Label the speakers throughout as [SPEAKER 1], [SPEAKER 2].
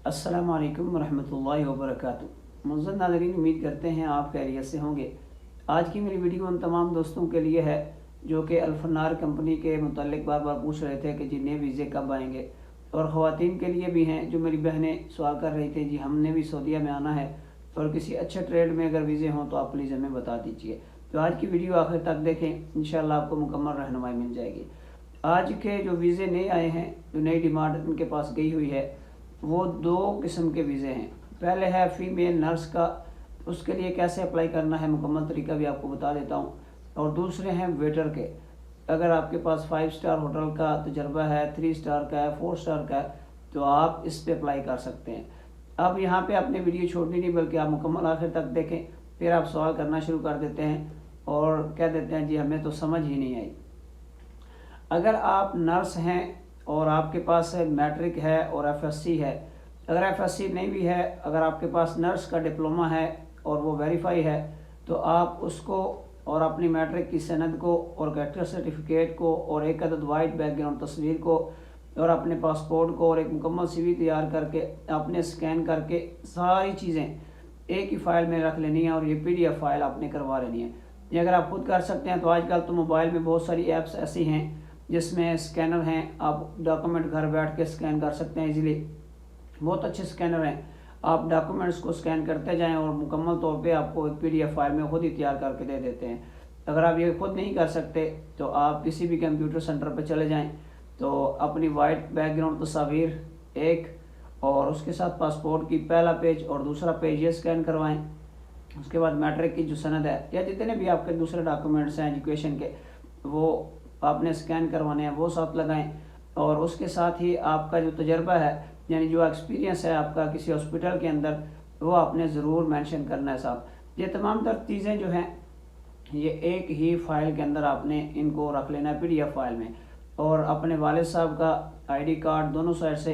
[SPEAKER 1] अस्सलाम वालेकुम वरहमतुल्लाहि वबरकातुहू। मुअज़्ज़ज़ नाज़रीन, उम्मीद करते हैं आप खैरियत से होंगे। आज की मेरी वीडियो उन तमाम दोस्तों के लिए है जो कि अल्फनार कंपनी के मुतालिक बार बार पूछ रहे थे कि जी नए वीज़े कब आएंगे, और ख़वातीन के लिए भी हैं जो मेरी बहनें सवाल कर रही थी जी हमने भी सऊदीया में आना है और किसी अच्छे ट्रेड में अगर वीज़े हों तो आप प्लीज़ हमें बता दीजिए। तो आज की वीडियो आखिर तक देखें, इंशाअल्लाह आपको मुकम्मल रहनुमाई मिल जाएगी। आज के जो वीज़े नए आए हैं, जो नई डिमांड उनके पास गई हुई है, वो दो किस्म के वीज़े हैं। पहले है फ़ीमेल नर्स का, उसके लिए कैसे अप्लाई करना है मुकम्मल तरीका भी आपको बता देता हूँ। और दूसरे हैं वेटर के। अगर आपके पास 5 स्टार होटल का तजर्बा है, 3 स्टार का है, 4 स्टार का है, तो आप इस पे अप्लाई कर सकते हैं। अब यहाँ पे आपने वीडियो छोड़नी नहीं, बल्कि आप मुकम्मल आखिर तक देखें, फिर आप सवाल करना शुरू कर देते हैं और कह देते हैं जी हमें तो समझ ही नहीं आई। अगर आप नर्स हैं और आपके पास मैट्रिक है और एफएससी है, अगर एफएससी नहीं भी है, अगर आपके पास नर्स का डिप्लोमा है और वो वेरीफाई है, तो आप उसको और अपनी मैट्रिक की सनद को और कैरेक्टर सर्टिफिकेट को और एक अदद वाइट बैकग्राउंड तस्वीर को और अपने पासपोर्ट को और एक मुकम्मल सीवी तैयार करके आपने स्कैन करके सारी चीज़ें एक ही फ़ाइल में रख लेनी है और ये पीडीएफ फाइल आपने करवा लेनी है। ये अगर आप खुद कर सकते हैं तो आजकल तो मोबाइल में बहुत सारी ऐप्स ऐसी हैं जिसमें स्कैनर हैं, आप डॉक्यूमेंट घर बैठ के स्कैन कर सकते हैं इजीली। बहुत अच्छे स्कैनर हैं, आप डॉक्यूमेंट्स को स्कैन करते जाएं और मुकम्मल तौर पे आपको एक पीडीएफ फाइल में खुद ही तैयार करके दे देते हैं। अगर आप ये खुद नहीं कर सकते तो आप किसी भी कंप्यूटर सेंटर पर चले जाएं, तो अपनी वाइट बैकग्राउंड तस्वीर एक और उसके साथ पासपोर्ट की पहला पेज और दूसरा पेज ये स्कैन करवाएं। उसके बाद मैट्रिक की जो सनद है या जितने भी आपके दूसरे डॉक्यूमेंट्स हैं एजुकेशन के, वो आपने स्कैन करवाने हैं, वो साथ लगाएं। और उसके साथ ही आपका जो तजर्बा है, यानी जो एक्सपीरियंस है आपका किसी हॉस्पिटल के अंदर, वो आपने ज़रूर मेंशन करना है साहब। ये तमाम तर चीज़ें जो हैं ये एक ही फाइल के अंदर आपने इनको रख लेना है पीडीएफ फाइल में। और अपने वालिद साहब का आईडी कार्ड दोनों साइड से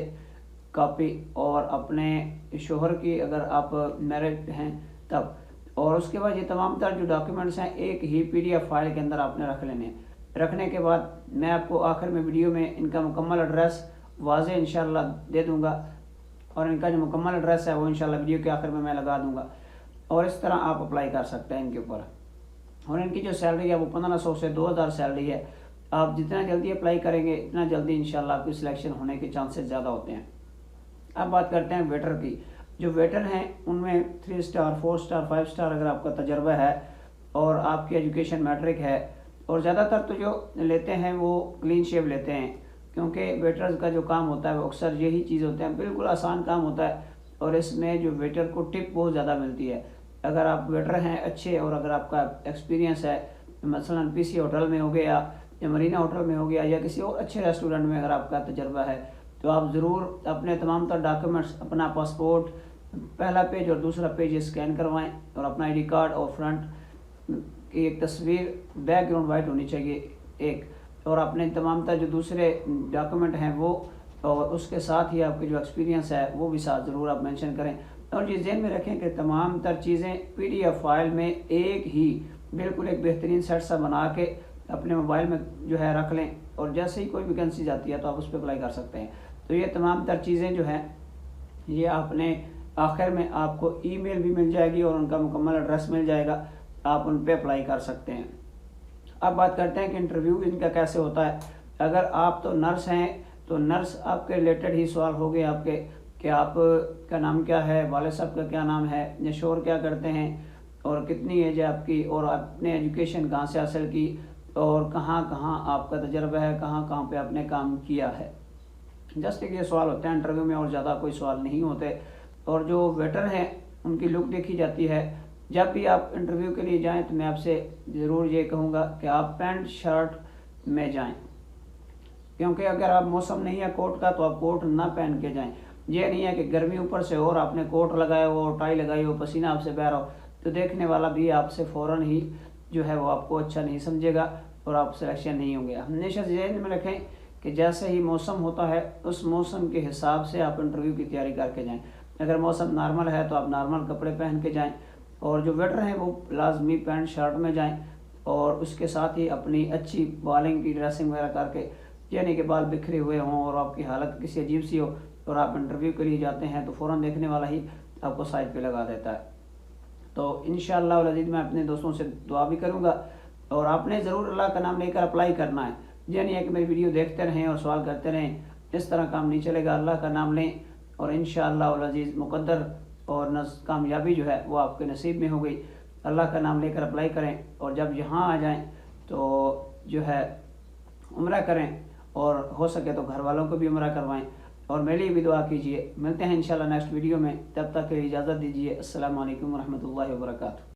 [SPEAKER 1] कॉपी, और अपने शोहर की अगर आप मैरिड हैं तब, और उसके बाद ये तमाम तर जो डॉक्यूमेंट्स हैं एक ही पीडीएफ फाइल के अंदर आपने रख लेने हैं। रखने के बाद मैं आपको आखिर में वीडियो में इनका मुकम्मल एड्रेस वाज़े इंशाल्लाह दे दूंगा, और इनका जो मुकम्मल एड्रेस है वो इंशाल्लाह वीडियो के आखिर में मैं लगा दूंगा। और इस तरह आप अप्लाई कर सकते हैं इनके ऊपर। और इनकी जो सैलरी है वो 1500 से 2000 सैलरी है। आप जितना जल्दी अप्लाई करेंगे इतना जल्दी इंशाल्लाह आपकी सिलेक्शन होने के चांसेस ज़्यादा होते हैं। अब बात करते हैं वेटर की। जो वेटर हैं उनमें 3 स्टार, 4 स्टार, 5 स्टार अगर आपका तजर्बा है और आपकी एजुकेशन मैट्रिक है, और ज़्यादातर तो जो लेते हैं वो क्लीन शेव लेते हैं, क्योंकि वेटर्स का जो काम होता है वो अक्सर यही चीज़ होते हैं, बिल्कुल आसान काम होता है और इसमें जो वेटर को टिप बहुत ज़्यादा मिलती है। अगर आप वेटर हैं अच्छे और अगर आपका एक्सपीरियंस है, मसलन पीसी होटल में हो गया या मरीना होटल में हो गया या किसी और अच्छे रेस्टोरेंट में अगर आपका तजर्बा है, तो आप ज़रूर अपने तमाम तर डॉक्यूमेंट्स, अपना पासपोर्ट पहला पेज और दूसरा पेज स्कैन करवाएँ, और अपना आईडी कार्ड और फ्रंट की एक तस्वीर, बैकग्राउंड वाइट होनी चाहिए एक, और अपने तमाम तर जो दूसरे डॉक्यूमेंट हैं वो, और उसके साथ ही आपके जो एक्सपीरियंस है वो भी साथ ज़रूर आप मेंशन करें। और ये ज़हन में रखें कि तमाम तर चीज़ें पीडीएफ फाइल में एक ही बिल्कुल एक बेहतरीन सेट सा बना के अपने मोबाइल में जो है रख लें, और जैसे ही कोई वैकेंसी जाती है तो आप उस पर अप्लाई कर सकते हैं। तो ये तमाम तर चीज़ें जो हैं ये आपने आखिर में आपको ईमेल भी मिल जाएगी और उनका मुकम्मल एड्रेस मिल जाएगा, आप उन पर अप्लाई कर सकते हैं। अब बात करते हैं कि इंटरव्यू इनका कैसे होता है। अगर आप तो नर्स हैं तो नर्स आपके रिलेटेड ही सवाल हो गए आपके कि आप का नाम क्या है, वाले साहब का क्या नाम है, या शोर क्या करते हैं, और कितनी एज है आपकी, और आपने एजुकेशन कहाँ से हासिल की, और कहाँ कहाँ आपका तजर्बा है, कहाँ कहाँ पे आपने काम किया है। जस्ट एक ये सवाल होते हैं इंटरव्यू में, और ज़्यादा कोई सवाल नहीं होते। और जो वेटर हैं उनकी लुक देखी जाती है। जब भी आप इंटरव्यू के लिए जाएं तो मैं आपसे ज़रूर ये कहूँगा कि आप पैंट शर्ट में जाएं, क्योंकि अगर आप मौसम नहीं है कोट का तो आप कोट ना पहन के जाएं। ये नहीं है कि गर्मी ऊपर से और आपने कोट लगाया हो और टाई लगाई हो, पसीना आपसे बह रहा हो, तो देखने वाला भी आपसे फ़ौरन ही जो है वो आपको अच्छा नहीं समझेगा और आप सिलेक्शन नहीं होंगे। हमेशा ज़हन में रखें कि जैसे ही मौसम होता है उस मौसम के हिसाब से आप इंटरव्यू की तैयारी करके जाएँ। अगर मौसम नॉर्मल है तो आप नॉर्मल कपड़े पहन के जाएँ, और जो वेटर हैं वो लाजमी पैंट शर्ट में जाएं, और उसके साथ ही अपनी अच्छी बालिंग की ड्रेसिंग वगैरह करके, यानी कि बाल बिखरे हुए हों और आपकी हालत किसी अजीब सी हो اور آپ انٹرویو کے لیے جاتے ہیں تو فوراً دیکھنے والا ہی آپ کو سائٹ پہ لگا دیتا ہے۔ تو انشاءاللہ العزیز میں اپنے دوستوں سے دعا بھی کروں گا، اور آپ نے ضرور اللہ کا نام لے کر اپلائی کرنا ہے، یعنی کہ میری ویڈیو دیکھتے رہیں اور سوال کرتے رہیں، اس طرح کام نہیں چلے گا۔ اللہ کا نام لیں اور انشاءاللہ العزیز مقدر اور کامیابی جو ہے وہ آپ کے نصیب میں ہو گئی۔ اللہ کا نام لے کر اپلائی کریں، اور جب یہاں آ جائیں تو جو ہے عمرہ کریں، اور ہو سکے تو گھر والوں کو بھی عمرہ کروائیں، اور میرے لیے بھی دعا کیجیے۔ ملتے ہیں انشاءاللہ نیکسٹ ویڈیو میں، تب تک کے لیے اجازت دیجیے۔ السلام علیکم ورحمۃ اللہ وبرکاتہ۔